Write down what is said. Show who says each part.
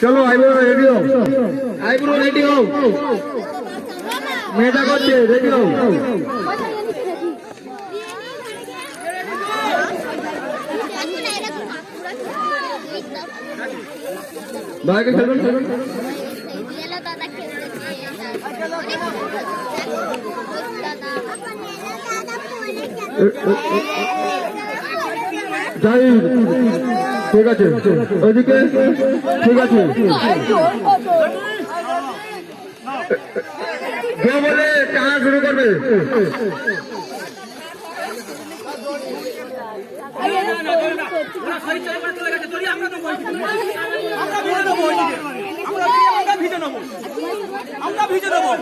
Speaker 1: চলো eyebrow ready হও, eyebrow ready হও, মেয়েটা করছে রেডি হও। ভাইকে খেলুন খেলুন যাই, ঠিক আছে ওইদিকে, ঠিক আছে যে বলে টানা শুরু করবে।
Speaker 2: আমরা ভিজে নেবো।